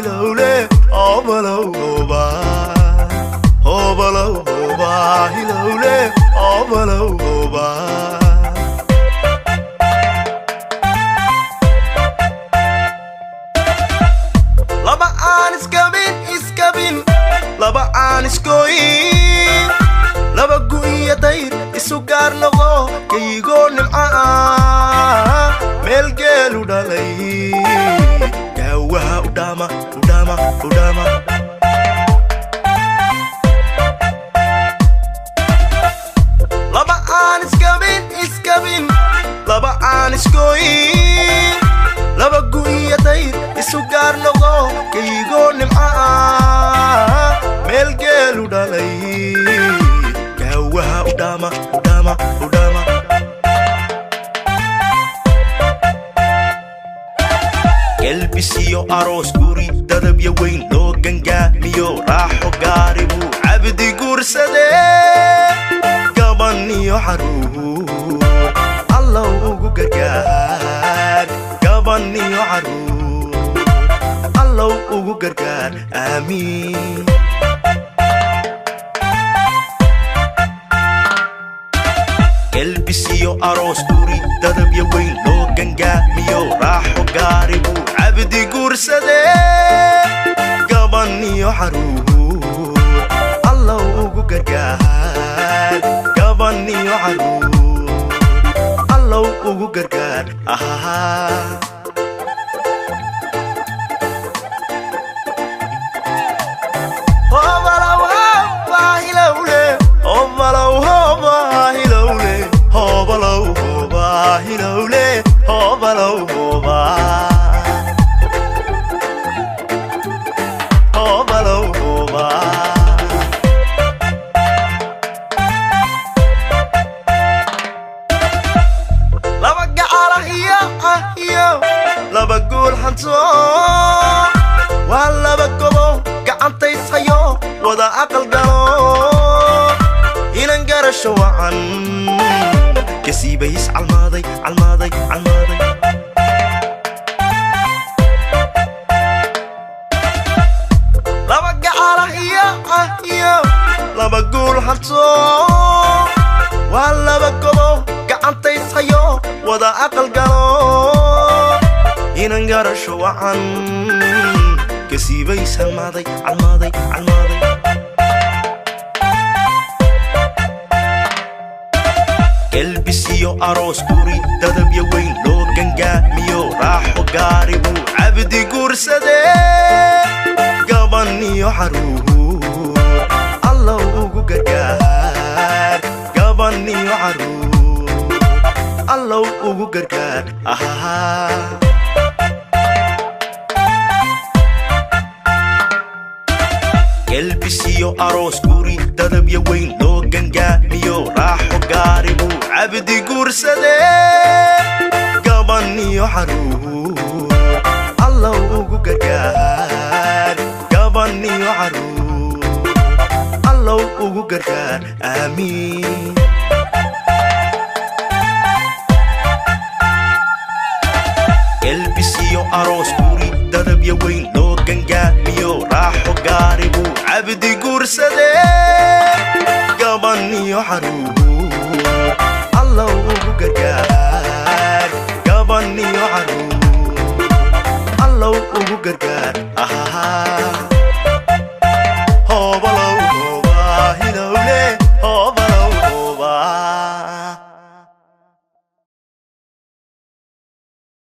hilowle obalow hoba obalow hoba hilowle obalow hoba laba aan iskabin laba aan iskoyin laba gu'iya dayr isu gaar noqo kayigoo nimca meel geelu dhalay gaawaha udhaama laba aan iskabin laba aan iskoyin laba gu'iya dayr isu gaar noqo kayigoo nimca meel geelu dhalay gaawaha udhaama gelbisiyo aroos guri dadabya weyn loo gangaamiyo raaxo gaari buu cabdi guursade gaban iyo caruur allow ugu gargaar gaban iyo caruur allow ugu gargaar aamiin gelbisiyo aroos guri dadabya weyn loo gangaamiyo raaxo gaari buu cabdi guursade gaban iyo caruur allow ugu gargaar gaban iyo caruur allow ugu gargaar hilowle obalow hoba obalow hoba laba gacala iyo laba guul hanto waa laba gobo gacantayshayo wada aqal galo inan garasho wacan كسيبيس عالماضي لا بقى على هي لا بقول حتى ولا بقبو قعنتي صيو ودا أقل قلو يننقر شوعا كسيبيس عالماضي gelbisiyo aroos guri dadabya weyn loo gangaamiyo raaxo gaari buu cabdi guursade gaban iyo caruur allow ugu gargaar gaban iyo caruur allow ugu gargaar gelbisiyo aroos guri dadabya weyn loo gangaamiyo raaxo gaari buu cabdi guursade gaban iyo caruur allow ugu gargaar gaban iyo caruur allow ugu gargaar aamiin gelbisiyo aroos guri dadabya weyn loo gangaamiyo raaxo gaari buu cabdi guursade gaban iyo caruur allow ugu gargaar gaban iyo caruur allow ugu gargaar